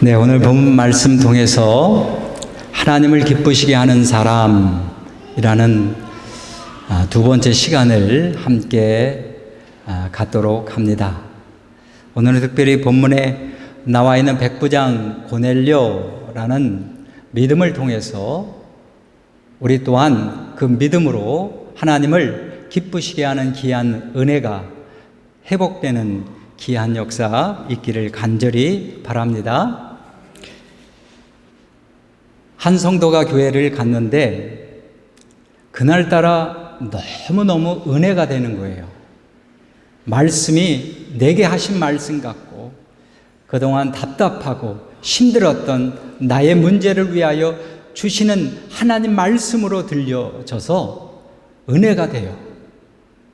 네, 오늘 본 말씀 통해서 하나님을 기쁘시게 하는 사람이라는 두 번째 시간을 함께 갖도록 합니다. 오늘은 특별히 본문에 나와 있는 백부장 고넬료라는 믿음을 통해서 우리 또한 그 믿음으로 하나님을 기쁘시게 하는 귀한 은혜가 회복되는 귀한 역사 있기를 간절히 바랍니다. 한 성도가 교회를 갔는데 그날따라 너무너무 은혜가 되는 거예요. 말씀이 내게 하신 말씀 같고 그동안 답답하고 힘들었던 나의 문제를 위하여 주시는 하나님 말씀으로 들려져서 은혜가 돼요.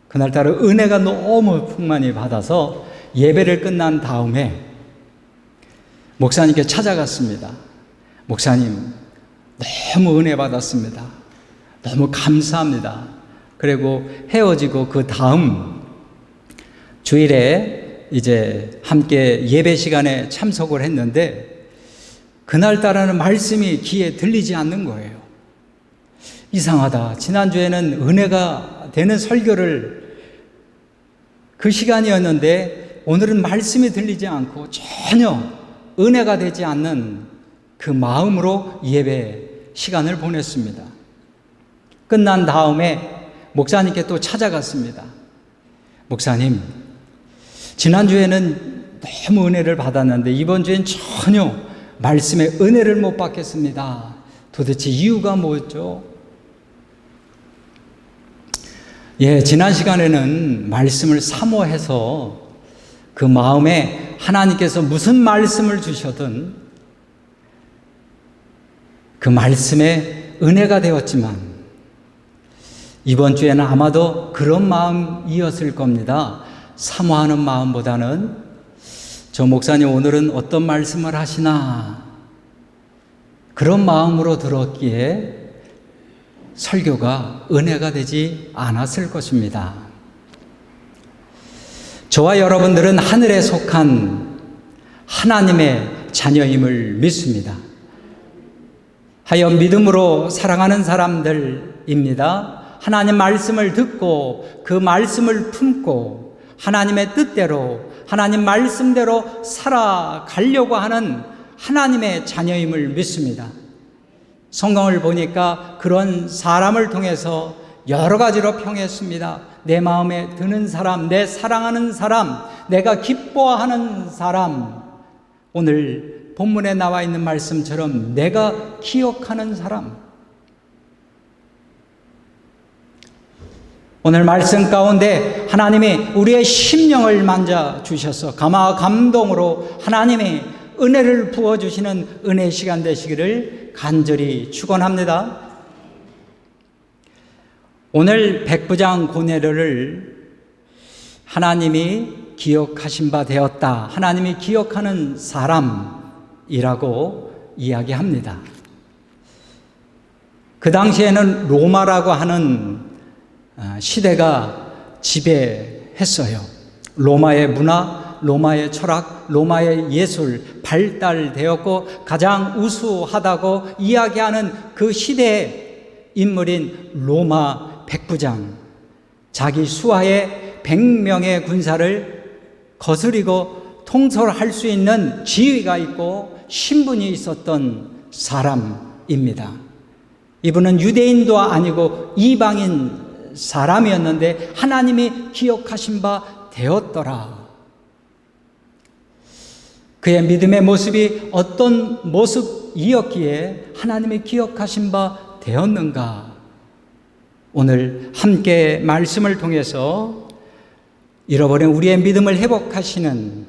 그날따라 은혜가 너무 풍만히 받아서 예배를 끝난 다음에 목사님께 찾아갔습니다. 목사님, 너무 은혜 받았습니다. 너무 감사합니다. 그리고 헤어지고 그 다음 주일에 이제 함께 예배 시간에 참석을 했는데 그날따라는 말씀이 귀에 들리지 않는 거예요. 이상하다. 지난주에는 은혜가 되는 설교를 그 시간이었는데 오늘은 말씀이 들리지 않고 전혀 은혜가 되지 않는 그 마음으로 예배 시간을 보냈습니다. 끝난 다음에 목사님께 또 찾아갔습니다. 목사님, 지난주에는 너무 은혜를 받았는데 이번 주엔 전혀 말씀의 은혜를 못 받겠습니다. 도대체 이유가 뭐였죠? 지난 시간에는 말씀을 사모해서 그 마음에 하나님께서 무슨 말씀을 주셔든 그 말씀에 은혜가 되었지만 이번 주에는 아마도 그런 마음이었을 겁니다. 사모하는 마음보다는 저 목사님 오늘은 어떤 말씀을 하시나 그런 마음으로 들었기에 설교가 은혜가 되지 않았을 것입니다. 저와 여러분들은 하늘에 속한 하나님의 자녀임을 믿습니다. 하여 믿음으로 사랑하는 사람들입니다. 하나님 말씀을 듣고 그 말씀을 품고 하나님의 뜻대로 하나님 말씀대로 살아가려고 하는 하나님의 자녀임을 믿습니다. 성경을 보니까 그런 사람을 통해서 여러 가지로 평했습니다. 내 마음에 드는 사람, 내 사랑하는 사람, 내가 기뻐하는 사람, 오늘 본문에 나와 있는 말씀처럼 내가 기억하는 사람. 오늘 말씀 가운데 하나님이 우리의 심령을 만져주셔서 감동으로 하나님이 은혜를 부어주시는 은혜 시간 되시기를 간절히 축원합니다. 오늘 백부장 고넬료를 하나님이 기억하신 바 되었다. 하나님이 기억하는 사람이라고 이야기합니다. 그 당시에는 로마라고 하는 시대가 지배했어요. 로마의 문화, 로마의 철학, 로마의 예술 발달되었고 가장 우수하다고 이야기하는 그 시대의 인물인 로마 백부장, 자기 수하에 100명의 군사를 거스리고 통솔할 수 있는 지위가 있고 신분이 있었던 사람입니다. 이분은 유대인도 아니고 이방인 사람이었는데 하나님이 기억하신 바 되었더라. 그의 믿음의 모습이 어떤 모습이었기에 하나님이 기억하신 바 되었는가? 오늘 함께 말씀을 통해서 잃어버린 우리의 믿음을 회복하시는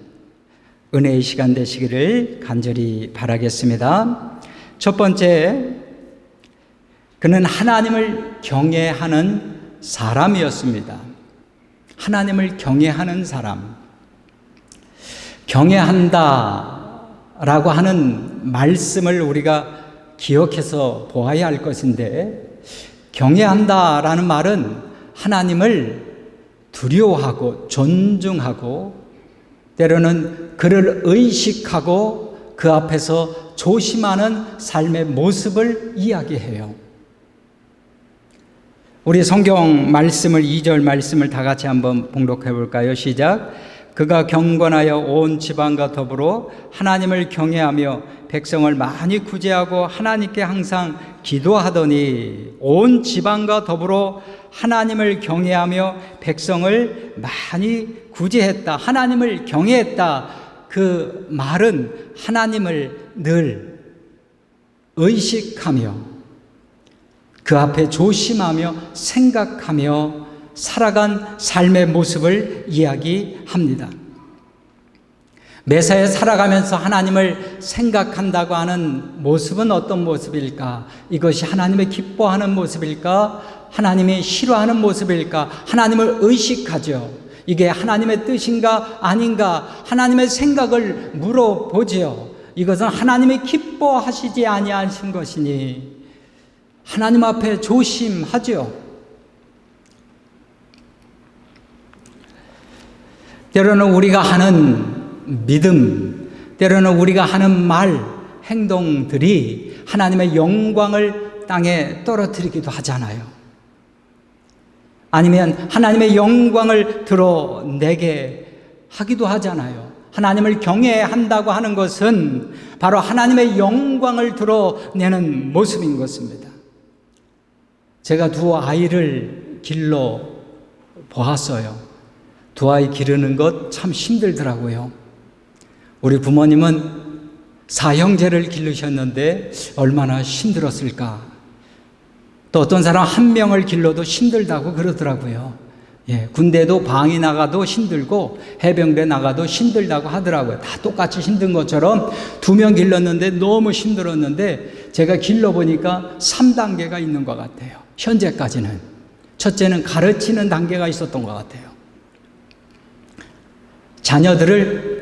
은혜의 시간 되시기를 간절히 바라겠습니다. 첫 번째, 그는 하나님을 경외하는 사람이었습니다. 하나님을 경외하는 사람. 경외한다라고 하는 말씀을 우리가 기억해서 보아야 할 것인데, 경외한다라는 말은 하나님을 두려워하고 존중하고 때로는 그를 의식하고 그 앞에서 조심하는 삶의 모습을 이야기해요. 우리 성경 말씀을 2절 말씀을 다 같이 한번 봉독해 볼까요? 시작. 그가 경건하여 온 지방과 더불어 하나님을 경외하며 백성을 많이 구제하고 하나님께 항상 기도하더니, 온 지방과 더불어 하나님을 경외하며 백성을 많이 구제했다. 하나님을 경외했다. 그 말은 하나님을 늘 의식하며 그 앞에 조심하며 생각하며 살아간 삶의 모습을 이야기합니다. 매사에 살아가면서 하나님을 생각한다고 하는 모습은 어떤 모습일까? 이것이 하나님의 기뻐하는 모습일까? 하나님이 싫어하는 모습일까? 하나님을 의식하죠. 이게 하나님의 뜻인가 아닌가? 하나님의 생각을 물어보지요. 이것은 하나님이 기뻐하시지 아니하신 것이니 하나님 앞에 조심하죠. 때로는 우리가 하는 믿음, 때로는 우리가 하는 말, 행동들이 하나님의 영광을 땅에 떨어뜨리기도 하잖아요. 아니면 하나님의 영광을 드러내게 하기도 하잖아요. 하나님을 경외한다고 하는 것은 바로 하나님의 영광을 드러내는 모습인 것입니다. 제가 두 아이를 길러 보았어요. 두 아이 기르는 것 참 힘들더라고요. 우리 부모님은 사형제를 기르셨는데 얼마나 힘들었을까. 또 어떤 사람 한 명을 길러도 힘들다고 그러더라고요. 군대도 방위 나가도 힘들고 해병대 나가도 힘들다고 하더라고요. 다 똑같이 힘든 것처럼 두 명 길렀는데 너무 힘들었는데 제가 길러보니까 3단계가 있는 것 같아요. 현재까지는. 첫째는 가르치는 단계가 있었던 것 같아요. 자녀들을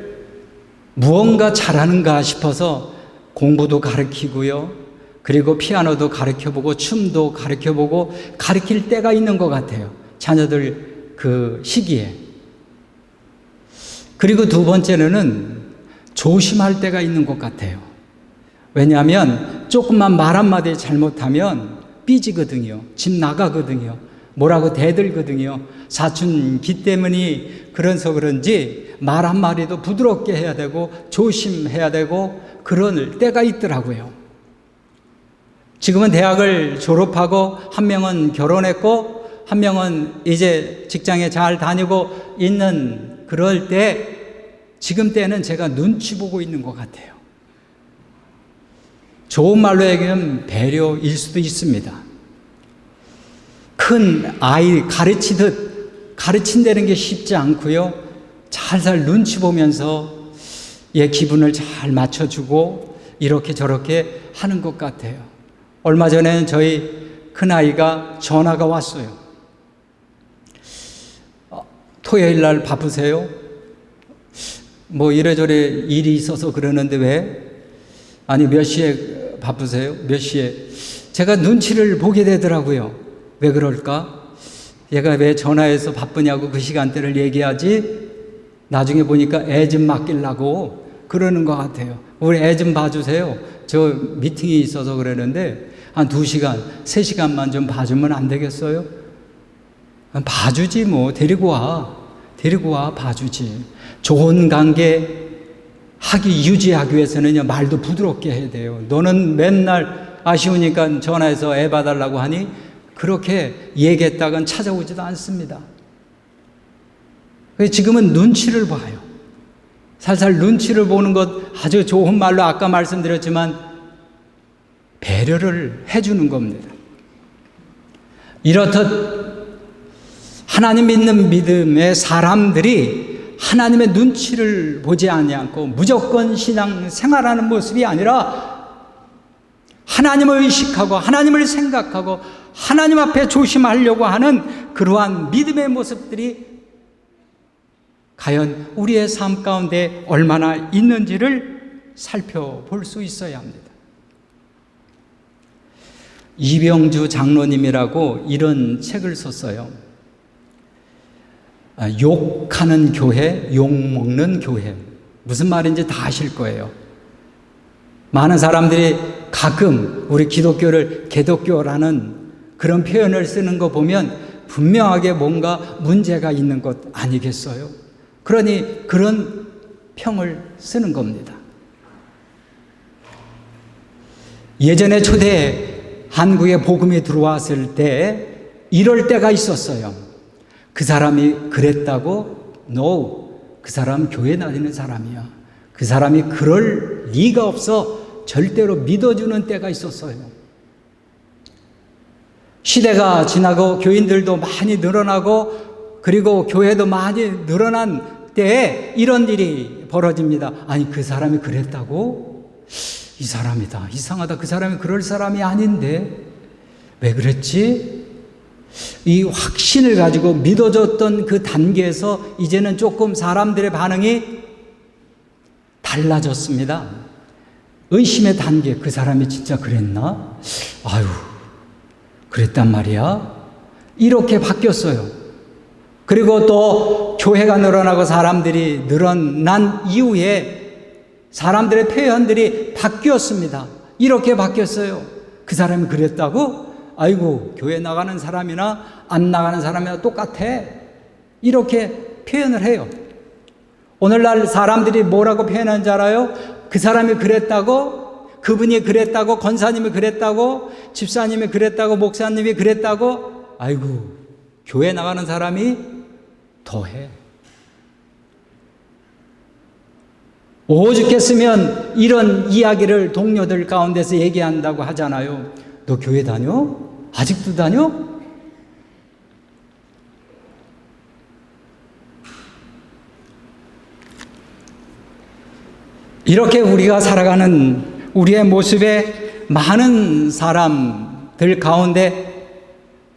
무언가 잘하는가 싶어서 공부도 가르치고요. 그리고 피아노도 가르쳐보고 춤도 가르쳐보고 가르칠 때가 있는 것 같아요. 자녀들 그 시기에. 그리고 두 번째는 조심할 때가 있는 것 같아요. 왜냐하면 조금만 말 한마디 잘못하면 삐지거든요. 집 나가거든요. 뭐라고 대들거든요. 사춘기 때문이 그래서 그런지 말 한마디도 부드럽게 해야 되고 조심해야 되고 그럴 때가 있더라고요. 지금은 대학을 졸업하고 한 명은 결혼했고 한 명은 이제 직장에 잘 다니고 있는 그럴 때 지금 때는 제가 눈치 보고 있는 것 같아요. 좋은 말로 얘기하면 배려일 수도 있습니다. 큰 아이 가르친다는 게 쉽지 않고요. 살살 눈치 보면서 얘 기분을 잘 맞춰주고 이렇게 저렇게 하는 것 같아요. 얼마 전에는 저희 큰아이가 전화가 왔어요. 토요일 날 바쁘세요? 뭐 이래저래 일이 있어서 그러는데 왜? 아니 몇 시에 바쁘세요? 몇 시에? 제가 눈치를 보게 되더라고요. 왜 그럴까? 얘가 왜 전화해서 바쁘냐고 그 시간대를 얘기하지? 나중에 보니까 애 좀 맡기려고 그러는 것 같아요. 우리 애 좀 봐주세요. 저 미팅이 있어서 그러는데 한 2시간, 3시간만 좀 봐주면 안 되겠어요? 봐주지 뭐. 데리고 와 봐주지. 좋은 관계 유지하기 위해서는 말도 부드럽게 해야 돼요. 너는 맨날 아쉬우니까 전화해서 애 봐달라고 하니 그렇게 얘기했다간 찾아오지도 않습니다. 지금은 눈치를 봐요. 살살 눈치를 보는 것 아주 좋은 말로 아까 말씀드렸지만 배려를 해주는 겁니다. 이렇듯 하나님 믿는 믿음의 사람들이 하나님의 눈치를 보지 않고 무조건 신앙 생활하는 모습이 아니라 하나님을 의식하고 하나님을 생각하고 하나님 앞에 조심하려고 하는 그러한 믿음의 모습들이 과연 우리의 삶 가운데 얼마나 있는지를 살펴볼 수 있어야 합니다. 이병주 장로님이라고 이런 책을 썼어요. 욕하는 교회, 욕먹는 교회. 무슨 말인지 다 아실 거예요. 많은 사람들이 가끔 우리 기독교를 개독교라는 그런 표현을 쓰는 거 보면 분명하게 뭔가 문제가 있는 것 아니겠어요? 그러니 그런 평을 쓰는 겁니다. 예전에 초대 한국에 복음이 들어왔을 때 이럴 때가 있었어요. 그 사람이 그랬다고? No. 그 사람 교회 다니는 사람이야. 그 사람이 그럴 리가 없어. 절대로 믿어주는 때가 있었어요. 시대가 지나고 교인들도 많이 늘어나고 그리고 교회도 많이 늘어난 때에 이런 일이 벌어집니다. 아니, 그 사람이 그랬다고? 이 사람이다. 이상하다. 그 사람이 그럴 사람이 아닌데 왜 그랬지? 이 확신을 가지고 믿어줬던 그 단계에서 이제는 조금 사람들의 반응이 달라졌습니다. 의심의 단계. 그 사람이 진짜 그랬나? 아유, 그랬단 말이야. 이렇게 바뀌었어요. 그리고 또 교회가 늘어나고 사람들이 늘어난 이후에 사람들의 표현들이 바뀌었습니다. 이렇게 바뀌었어요. 그 사람이 그랬다고? 아이고, 교회 나가는 사람이나 안 나가는 사람이나 똑같아. 이렇게 표현을 해요. 오늘날 사람들이 뭐라고 표현하는지 알아요? 그 사람이 그랬다고? 그분이 그랬다고? 권사님이 그랬다고? 집사님이 그랬다고? 목사님이 그랬다고? 아이고, 교회 나가는 사람이 더해. 오죽했으면 이런 이야기를 동료들 가운데서 얘기한다고 하잖아요. 너 교회 다녀? 아직도 다녀? 이렇게 우리가 살아가는 우리의 모습에 많은 사람들 가운데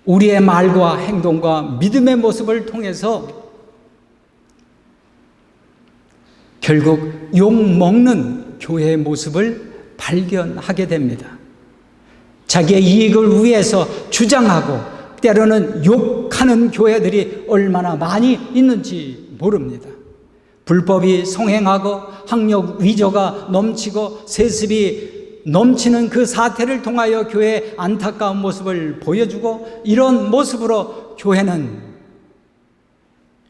우리의 말과 행동과 믿음의 모습을 통해서 결국 욕먹는 교회의 모습을 발견하게 됩니다. 자기의 이익을 위해서 주장하고 때로는 욕하는 교회들이 얼마나 많이 있는지 모릅니다. 불법이 성행하고 학력 위조가 넘치고 세습이 넘치는 그 사태를 통하여 교회의 안타까운 모습을 보여주고 이런 모습으로 교회는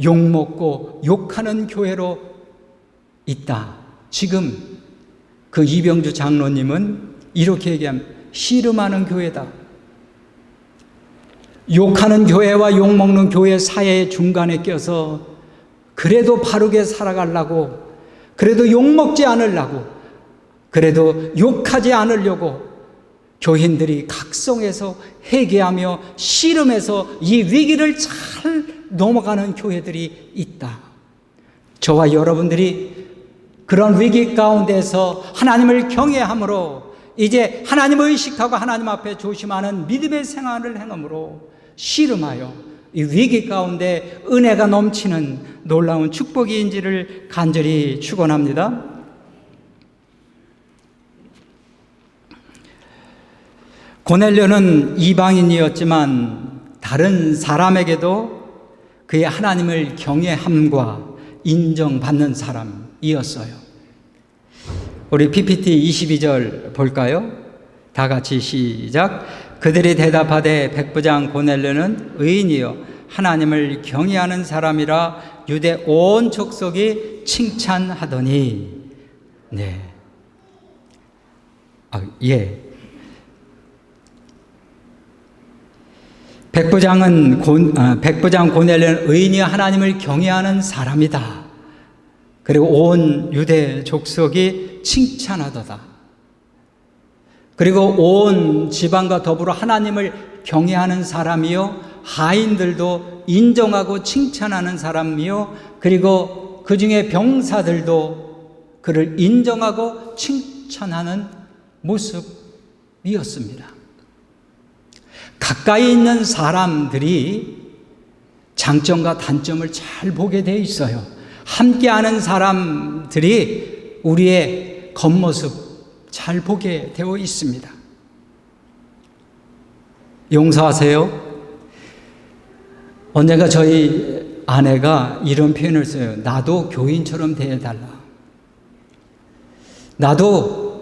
욕먹고 욕하는 교회로 있다. 지금 그 이병주 장로님은 이렇게 얘기합니다. 씨름하는 교회다. 욕하는 교회와 욕먹는 교회 사이의 중간에 껴서 그래도 바르게 살아가려고, 그래도 욕먹지 않으려고, 그래도 욕하지 않으려고 교인들이 각성해서 회개하며 씨름해서 이 위기를 잘 넘어가는 교회들이 있다. 저와 여러분들이 그런 위기 가운데서 하나님을 경외함으로 이제 하나님을 의식하고 하나님 앞에 조심하는 믿음의 생활을 행함으로 씨름하여 이 위기 가운데 은혜가 넘치는 놀라운 축복인지를 간절히 축원합니다. 고넬료는 이방인이었지만 다른 사람에게도 그의 하나님을 경외함과 인정받는 사람이었어요. 우리 PPT 22절 볼까요? 다 같이 시작. 그들이 대답하되 백부장 고넬료는 의인이요 하나님을 경외하는 사람이라 유대 온 족속이 칭찬하더니. 네. 백부장 고넬료는 의인이요 하나님을 경외하는 사람이다. 그리고 온 유대 족속이 칭찬하도다. 그리고 온 지방과 더불어 하나님을 경외하는 사람이요 하인들도 인정하고 칭찬하는 사람이요 그리고 그 중에 병사들도 그를 인정하고 칭찬하는 모습이었습니다. 가까이 있는 사람들이 장점과 단점을 잘 보게 돼 있어요. 함께하는 사람들이 우리의 겉모습 잘 보게 되어 있습니다. 용서하세요. 언젠가 저희 아내가 이런 표현을 써요. 나도 교인처럼 대해달라. 나도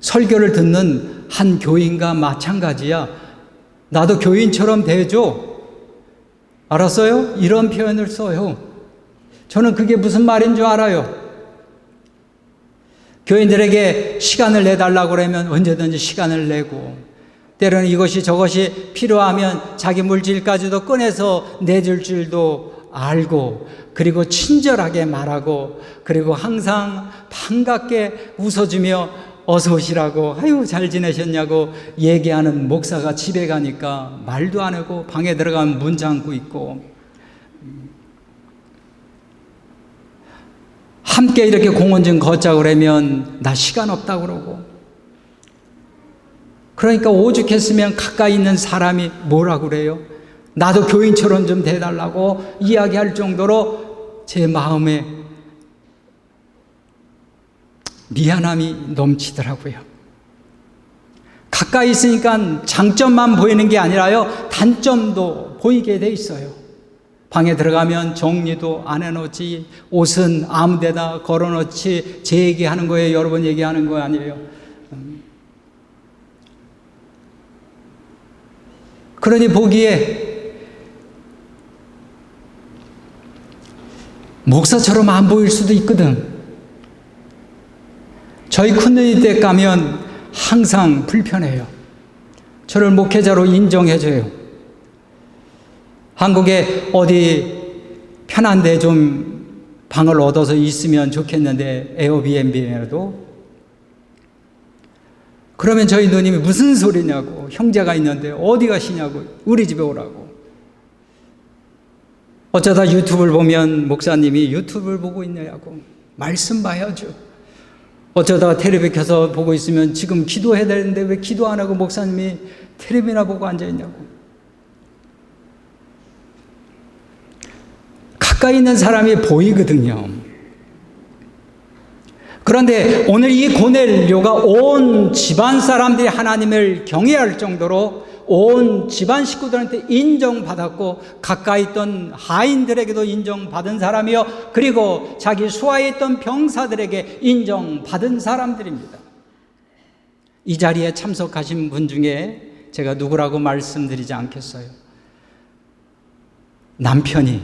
설교를 듣는 한 교인과 마찬가지야. 나도 교인처럼 대해줘. 알았어요? 이런 표현을 써요. 저는 그게 무슨 말인 줄 알아요. 교인들에게 시간을 내달라고 그러면 언제든지 시간을 내고, 때로는 이것이 저것이 필요하면 자기 물질까지도 꺼내서 내줄 줄도 알고, 그리고 친절하게 말하고, 그리고 항상 반갑게 웃어주며 어서 오시라고, 아유 잘 지내셨냐고 얘기하는 목사가 집에 가니까 말도 안 하고 방에 들어가면 문 잠고 있고, 함께 이렇게 공원 좀 걷자고 그러면 나 시간 없다고 그러고, 그러니까 오죽했으면 가까이 있는 사람이 뭐라고 그래요? 나도 교인처럼 좀 대달라고 이야기할 정도로 제 마음에 미안함이 넘치더라고요. 가까이 있으니까 장점만 보이는 게 아니라요, 단점도 보이게 돼 있어요. 방에 들어가면 정리도 안 해놓지, 옷은 아무 데나 걸어놓지, 제 얘기하는 거예요? 여러 번 얘기하는 거 아니에요? 그러니 보기에 목사처럼 안 보일 수도 있거든. 저희 큰언니 댁 가면 항상 불편해요. 저를 목회자로 인정해줘요. 한국에 어디 편한데 좀 방을 얻어서 있으면 좋겠는데, 에어비앤비라도. 그러면 저희 누님이 무슨 소리냐고, 형제가 있는데 어디 가시냐고, 우리 집에 오라고. 어쩌다 유튜브를 보면 목사님이 유튜브를 보고 있냐고, 말씀 봐야죠. 어쩌다가 텔레비 켜서 보고 있으면 지금 기도해야 되는데 왜 기도 안 하고 목사님이 텔레비나 보고 앉아있냐고. 가까이 있는 사람이 보이거든요. 그런데 오늘 이 고넬료가 온 집안 사람들이 하나님을 경외할 정도로 온 집안 식구들한테 인정받았고, 가까이 있던 하인들에게도 인정받은 사람이요, 그리고 자기 수하에 있던 병사들에게 인정받은 사람들입니다. 이 자리에 참석하신 분 중에 제가 누구라고 말씀드리지 않겠어요. 남편이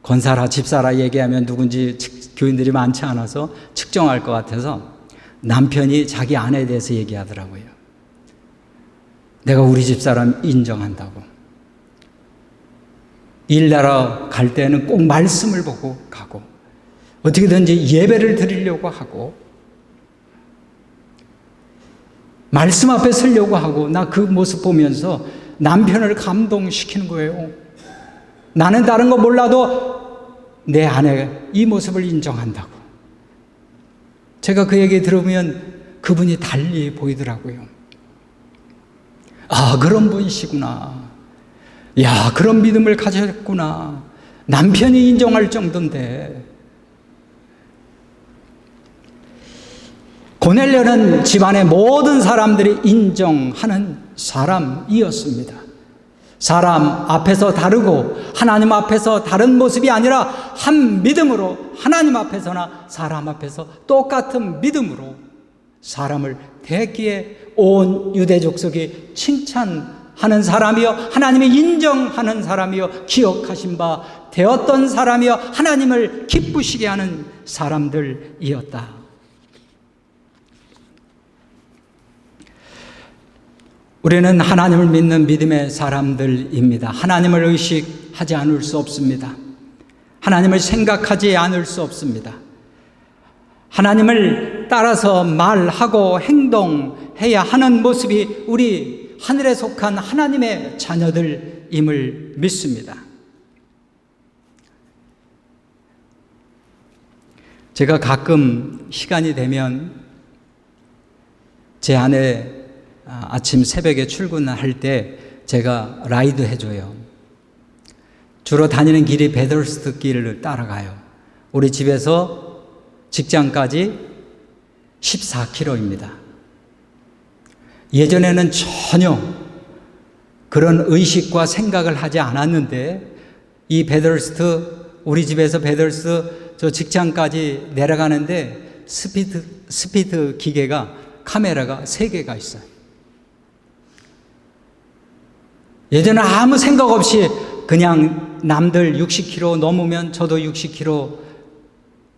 권사라 집사라 얘기하면 누군지 교인들이 많지 않아서 측정할 것 같아서 남편이 자기 아내에 대해서 얘기하더라고요. 내가 우리 집사람 인정한다고. 일나라 갈 때는 꼭 말씀을 보고 가고, 어떻게든지 예배를 드리려고 하고, 말씀 앞에 서려고 하고, 나 그 모습 보면서 남편을 감동시키는 거예요. 나는 다른 거 몰라도 내 아내가 이 모습을 인정한다고. 제가 그 얘기 들으면 그분이 달리 보이더라고요. 아, 그런 분이시구나. 야, 그런 믿음을 가졌구나. 남편이 인정할 정도인데. 고넬료는 집안의 모든 사람들이 인정하는 사람이었습니다. 사람 앞에서 다르고 하나님 앞에서 다른 모습이 아니라 한 믿음으로 하나님 앞에서나 사람 앞에서 똑같은 믿음으로 사람을 대했기에 온 유대 족속이 칭찬하는 사람이요, 하나님이 인정하는 사람이요, 기억하신 바 되었던 사람이요, 하나님을 기쁘시게 하는 사람들이었다. 우리는 하나님을 믿는 믿음의 사람들입니다. 하나님을 의식하지 않을 수 없습니다. 하나님을 생각하지 않을 수 없습니다. 하나님을 따라서 말하고 행동해야 하는 모습이 우리 하늘에 속한 하나님의 자녀들임을 믿습니다. 제가 가끔 시간이 되면 제 아내 아침 새벽에 출근할 때 제가 라이드 해줘요. 주로 다니는 길이 베더스트 길을 따라가요. 우리 집에서 직장까지 14km입니다. 예전에는 전혀 그런 의식과 생각을 하지 않았는데, 이 베더스트, 우리 집에서 베더스트 저 직장까지 내려가는데 스피드 기계가 카메라가 3개가 있어요. 예전에 아무 생각 없이 그냥 남들 60km 넘으면 저도 60km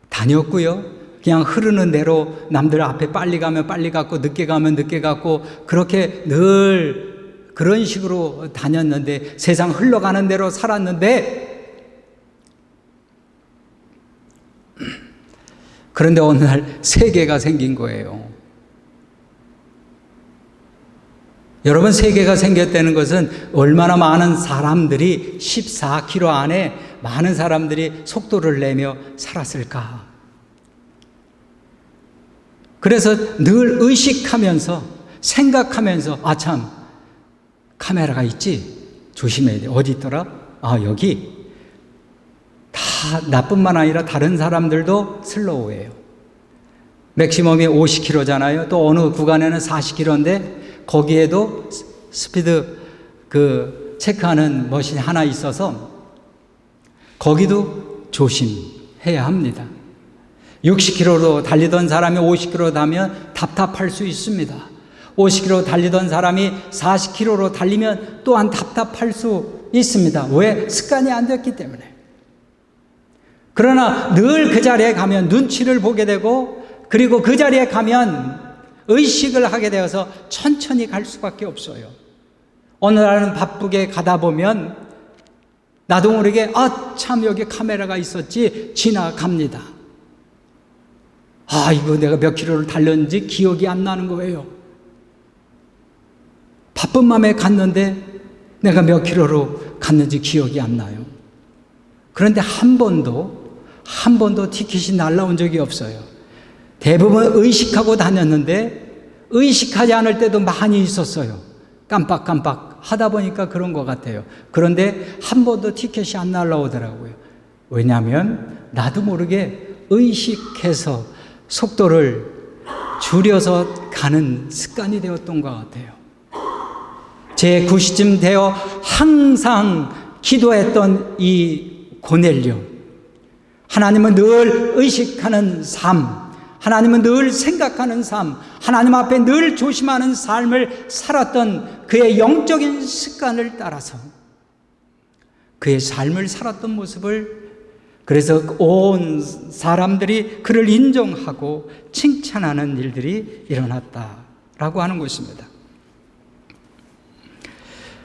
다녔고요. 그냥 흐르는 대로 남들 앞에 빨리 가면 빨리 갔고 늦게 가면 늦게 갔고 그렇게 늘 그런 식으로 다녔는데 세상 흘러가는 대로 살았는데 그런데 어느 날 세계가 생긴 거예요. 여러분, 세계가 생겼다는 것은 얼마나 많은 사람들이 14km 안에 많은 사람들이 속도를 내며 살았을까. 그래서 늘 의식하면서 생각하면서 아 참 카메라가 있지? 조심해야 돼. 어디 있더라? 아 여기. 다 나뿐만 아니라 다른 사람들도 슬로우예요. 맥시멈이 50km잖아요. 또 어느 구간에는 40km인데 거기에도 스피드 체크하는 머신이 하나 있어서 거기도 조심해야 합니다. 60km로 달리던 사람이 50km 가면 답답할 수 있습니다. 50km 달리던 사람이 40km로 달리면 또한 답답할 수 있습니다. 왜? 습관이 안 됐기 때문에. 그러나 늘 그 자리에 가면 눈치를 보게 되고 그리고 그 자리에 가면 의식을 하게 되어서 천천히 갈 수밖에 없어요. 어느 날은 바쁘게 가다 보면 나도 모르게 아 참 여기 카메라가 있었지 지나갑니다. 아 이거 내가 몇 킬로를 달렸는지 기억이 안 나는 거예요. 바쁜 마음에 갔는데 내가 몇 킬로로 갔는지 기억이 안 나요. 그런데 한 번도 티켓이 날라온 적이 없어요. 대부분 의식하고 다녔는데 의식하지 않을 때도 많이 있었어요. 깜빡깜빡 하다 보니까 그런 것 같아요. 그런데 한 번도 티켓이 안 날라오더라고요. 왜냐하면 나도 모르게 의식해서 속도를 줄여서 가는 습관이 되었던 것 같아요. 제 90쯤 되어 항상 기도했던 이 고넬료, 하나님은 늘 의식하는 삶, 하나님은 늘 생각하는 삶, 하나님 앞에 늘 조심하는 삶을 살았던 그의 영적인 습관을 따라서 그의 삶을 살았던 모습을 그래서 온 사람들이 그를 인정하고 칭찬하는 일들이 일어났다라고 하는 것입니다.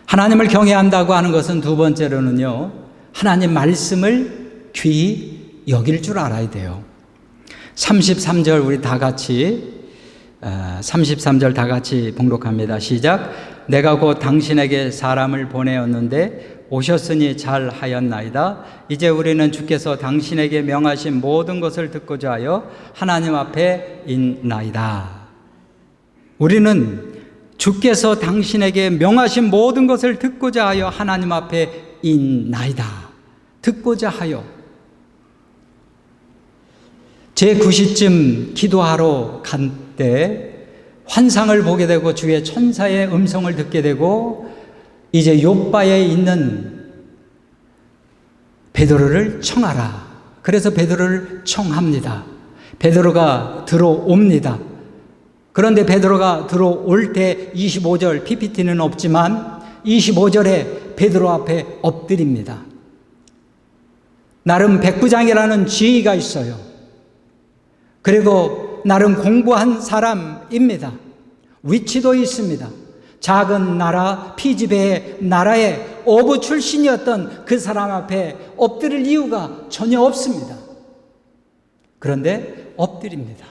하나님을 경외한다고 하는 것은 두 번째로는요, 하나님 말씀을 귀히 여길 줄 알아야 돼요. 33절 우리 다 같이 33절 다 같이 봉독합니다. 시작. 내가 곧 당신에게 사람을 보내었는데 오셨으니 잘하였나이다. 이제 우리는 주께서 당신에게 명하신 모든 것을 듣고자 하여 하나님 앞에 있나이다. 우리는 주께서 당신에게 명하신 모든 것을 듣고자 하여 하나님 앞에 있나이다. 듣고자 하여. 제 9시쯤 기도하러 간 때 환상을 보게 되고 주의 천사의 음성을 듣게 되고 이제 욥바에 있는 베드로를 청하라. 그래서 베드로를 청합니다. 베드로가 들어옵니다. 그런데 베드로가 들어올 때 25절 PPT는 없지만 25절에 베드로 앞에 엎드립니다. 나름 백부장이라는 지위가 있어요. 그리고 나름 공부한 사람입니다. 위치도 있습니다. 작은 나라 피지배의 나라의 어부 출신이었던 그 사람 앞에 엎드릴 이유가 전혀 없습니다. 그런데 엎드립니다.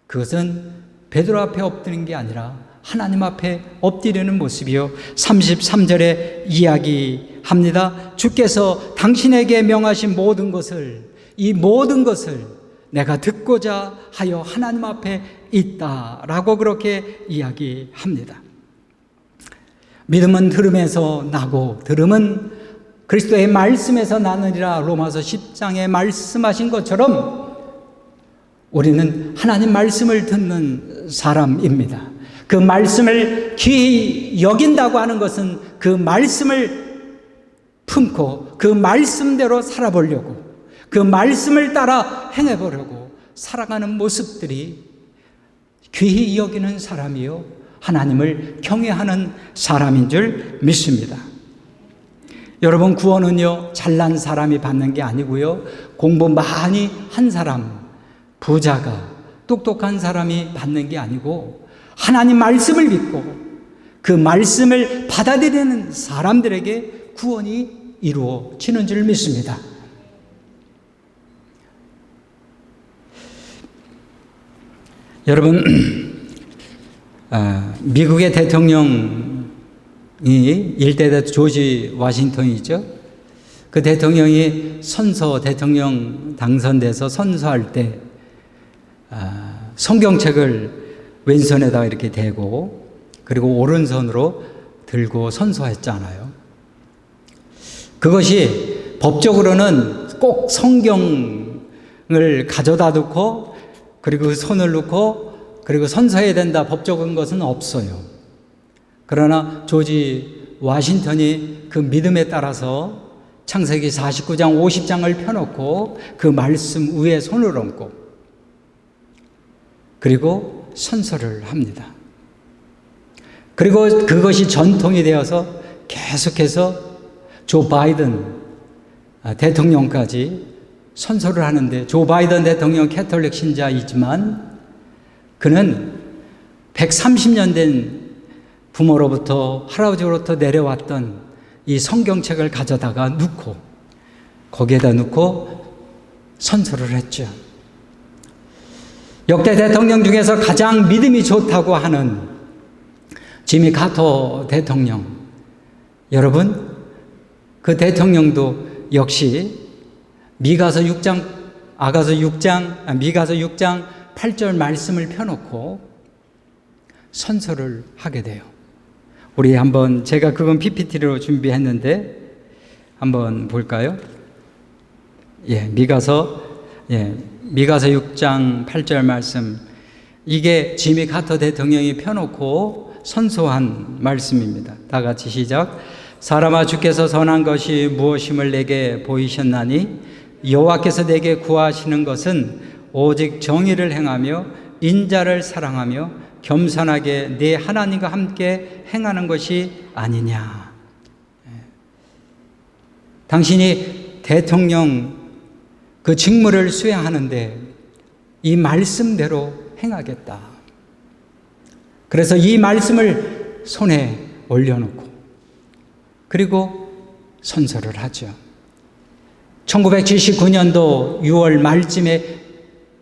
그것은 베드로 앞에 엎드린 게 아니라 하나님 앞에 엎드리는 모습이요. 33절에 이야기합니다. 주께서 당신에게 명하신 모든 것을, 이 모든 것을 내가 듣고자 하여 하나님 앞에 있다라고 그렇게 이야기합니다. 믿음은 들음에서 나고 들음은 그리스도의 말씀에서 나느니라 로마서 10장에 말씀하신 것처럼 우리는 하나님 말씀을 듣는 사람입니다. 그 말씀을 귀히 여긴다고 하는 것은 그 말씀을 품고 그 말씀대로 살아보려고, 그 말씀을 따라 행해보려고 살아가는 모습들이 귀히 여기는 사람이요 하나님을 경외하는 사람인 줄 믿습니다. 여러분, 구원은요 잘난 사람이 받는 게 아니고요, 공부 많이 한 사람, 부자가, 똑똑한 사람이 받는 게 아니고 하나님 말씀을 믿고 그 말씀을 받아들이는 사람들에게 구원이 이루어지는 줄 믿습니다. 여러분, 미국의 대통령이 일대 조지 워싱턴이죠. 그 대통령이 대통령 당선돼서 선서할 때 성경책을 왼손에다가 이렇게 대고 그리고 오른손으로 들고 선서했잖아요. 그것이 법적으로는 꼭 성경을 가져다 놓고 그리고 손을 놓고 그리고 선서해야 된다, 법적인 것은 없어요. 그러나 조지 워싱턴이 그 믿음에 따라서 창세기 49장 50장을 펴놓고 그 말씀 위에 손을 얹고 그리고 선서를 합니다. 그리고 그것이 전통이 되어서 계속해서 조 바이든 대통령까지 선서를 하는데, 조 바이든 대통령 캐톨릭 신자이지만 그는 130년 된 부모로부터 할아버지로부터 내려왔던 이 성경책을 가져다가 넣고 거기에다 넣고 선서를 했죠. 역대 대통령 중에서 가장 믿음이 좋다고 하는 지미 카터 대통령, 여러분, 그 대통령도 역시 미가서 6장 8절 말씀을 펴놓고 선서를 하게 돼요. 우리 한번, 제가 그건 PPT로 준비했는데 한번 볼까요? 미가서 6장 8절 말씀, 이게 지미 카터 대통령이 펴놓고 선서한 말씀입니다. 다 같이 시작. 사람아, 주께서 선한 것이 무엇임을 내게 보이셨나니 여호와께서 내게 구하시는 것은 오직 정의를 행하며 인자를 사랑하며 겸손하게 내 하나님과 함께 행하는 것이 아니냐. 당신이 대통령 그 직무를 수행하는데 이 말씀대로 행하겠다. 그래서 이 말씀을 손에 올려놓고 그리고 선서를 하죠. 1979년도 6월 말쯤에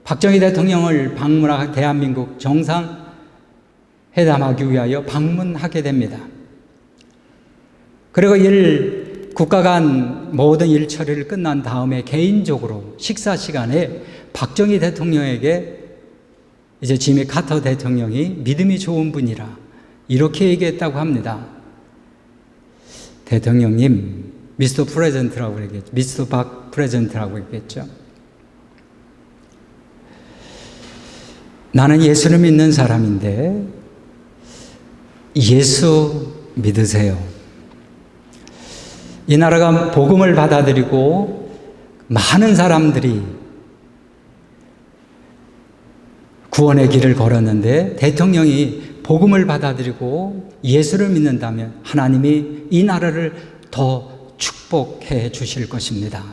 박정희 대통령을 방문하고 대한민국 정상회담하기 위하여 방문하게 됩니다. 그리고 국가 간 모든 일 처리를 끝난 다음에 개인적으로 식사 시간에 박정희 대통령에게 이제 지미 카터 대통령이 믿음이 좋은 분이라 이렇게 얘기했다고 합니다. 대통령님, 미스터 프레젠트라고 얘기했죠. 미스터 박 프레젠트라고 얘기했죠. 나는 예수를 믿는 사람인데 예수 믿으세요. 이 나라가 복음을 받아들이고 많은 사람들이 구원의 길을 걸었는데 대통령이 복음을 받아들이고 예수를 믿는다면 하나님이 이 나라를 더 축복해 주실 것입니다.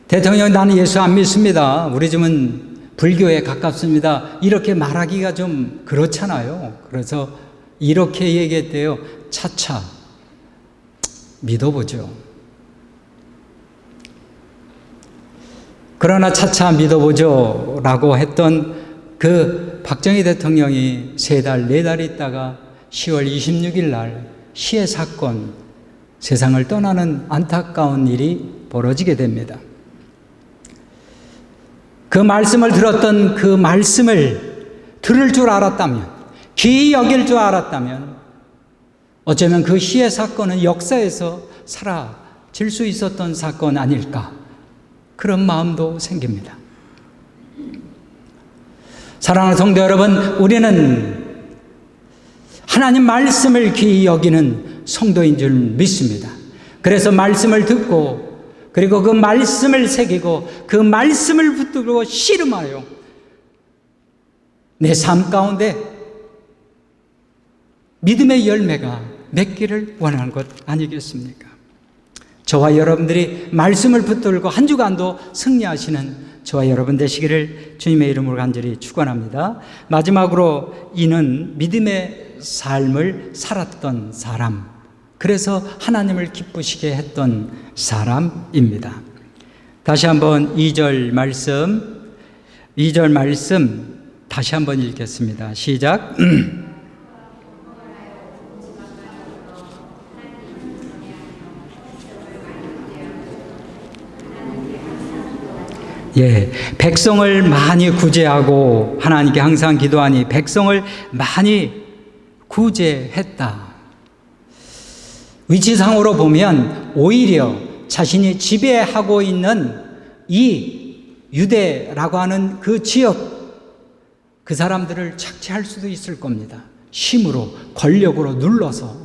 대통령, 나는 예수 안 믿습니다. 우리 집은 불교에 가깝습니다. 이렇게 말하기가 좀 그렇잖아요. 그래서 이렇게 얘기했대요. 차차 믿어보죠. 그러나 차차 믿어보죠 라고 했던 그 박정희 대통령이 3달, 4달 있다가 10월 26일 날 시해 사건, 세상을 떠나는 안타까운 일이 벌어지게 됩니다. 그 말씀을 들었던 그 말씀을 들을 줄 알았다면, 귀히 여길 줄 알았다면 어쩌면 그 시해 사건은 역사에서 사라질 수 있었던 사건 아닐까, 그런 마음도 생깁니다. 사랑하는 성도 여러분, 우리는 하나님 말씀을 귀히 여기는 성도인 줄 믿습니다. 그래서 말씀을 듣고 그리고 그 말씀을 새기고 그 말씀을 붙들고 씨름하여 내 삶 가운데 믿음의 열매가 맺기를 원하는 것 아니겠습니까? 저와 여러분들이 말씀을 붙들고 한 주간도 승리하시는 저와 여러분 되시기를 주님의 이름으로 간절히 축원합니다. 마지막으로 이는 믿음의 삶을 살았던 사람, 그래서 하나님을 기쁘시게 했던 사람입니다. 다시 한번 2절 말씀 다시 한번 읽겠습니다. 시작. 예, 백성을 많이 구제하고 하나님께 항상 기도하니 백성을 많이 구제했다. 위치상으로 보면 오히려 자신이 지배하고 있는 이 유대라고 하는 그 지역, 그 사람들을 착취할 수도 있을 겁니다. 힘으로, 권력으로 눌러서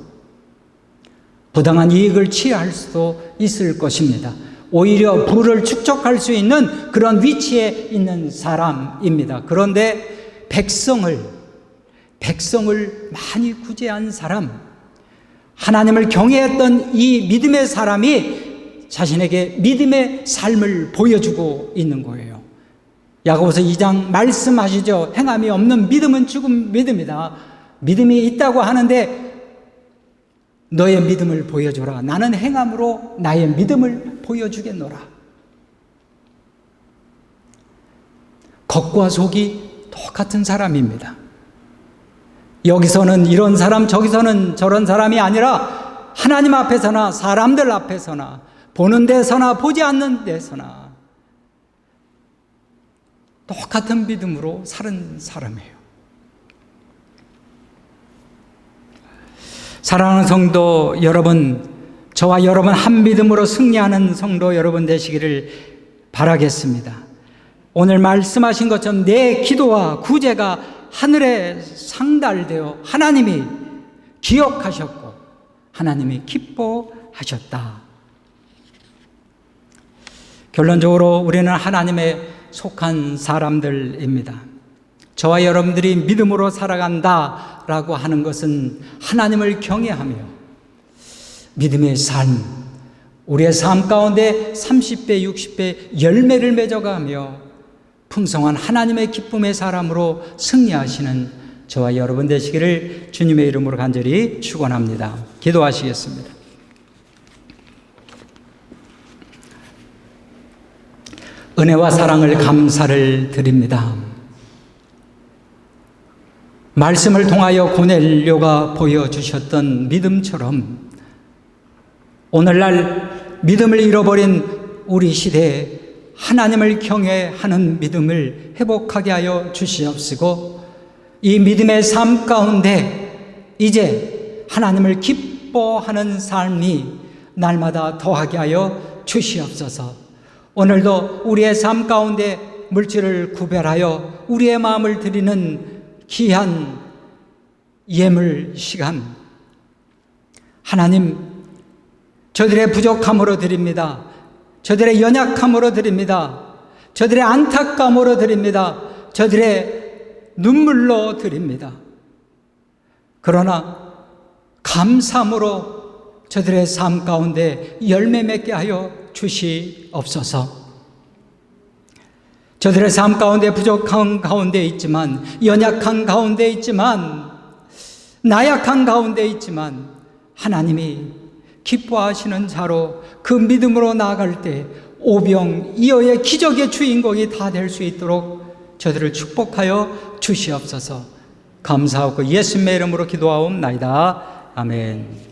부당한 이익을 취할 수도 있을 것입니다. 오히려 부를 축적할 수 있는 그런 위치에 있는 사람입니다. 그런데 백성을 많이 구제한 사람, 하나님을 경외했던 이 믿음의 사람이 자신에게 믿음의 삶을 보여주고 있는 거예요. 야고보서 2장 말씀하시죠. 행함이 없는 믿음은 죽은 믿음이다. 믿음이 있다고 하는데 너의 믿음을 보여줘라. 나는 행함으로 나의 믿음을 보여주겠노라. 겉과 속이 똑같은 사람입니다. 여기서는 이런 사람, 저기서는 저런 사람이 아니라 하나님 앞에서나 사람들 앞에서나 보는 데서나 보지 않는 데서나 똑같은 믿음으로 사는 사람이에요. 사랑하는 성도 여러분, 저와 여러분 한 믿음으로 승리하는 성도 여러분 되시기를 바라겠습니다. 오늘 말씀하신 것처럼 내 기도와 구제가 하늘에 상달되어 하나님이 기억하셨고 하나님이 기뻐하셨다. 결론적으로 우리는 하나님에 속한 사람들입니다. 저와 여러분들이 믿음으로 살아간다라고 하는 것은 하나님을 경외하며 믿음의 삶, 우리의 삶 가운데 30배, 60배 열매를 맺어가며 풍성한 하나님의 기쁨의 사람으로 승리하시는 저와 여러분 되시기를 주님의 이름으로 간절히 축원합니다. 기도하시겠습니다. 은혜와 사랑을 감사를 드립니다. 말씀을 통하여 고넬료가 보여주셨던 믿음처럼 오늘날 믿음을 잃어버린 우리 시대에 하나님을 경외하는 믿음을 회복하게 하여 주시옵시고 이 믿음의 삶 가운데 이제 하나님을 기뻐하는 삶이 날마다 더하게 하여 주시옵소서. 오늘도 우리의 삶 가운데 물질을 구별하여 우리의 마음을 드리는 귀한 예물 시간, 하나님, 저들의 부족함으로 드립니다. 저들의 연약함으로 드립니다. 저들의 안타까움으로 드립니다. 저들의 눈물로 드립니다. 그러나 감사함으로 저들의 삶 가운데 열매 맺게 하여 주시옵소서. 저들의 삶 가운데 부족한 가운데 있지만, 연약한 가운데 있지만, 나약한 가운데 있지만 하나님이 기뻐하시는 자로 그 믿음으로 나아갈 때 오병이어의 기적의 주인공이 다 될 수 있도록 저들을 축복하여 주시옵소서. 감사하고 예수님의 이름으로 기도하옵나이다. 아멘.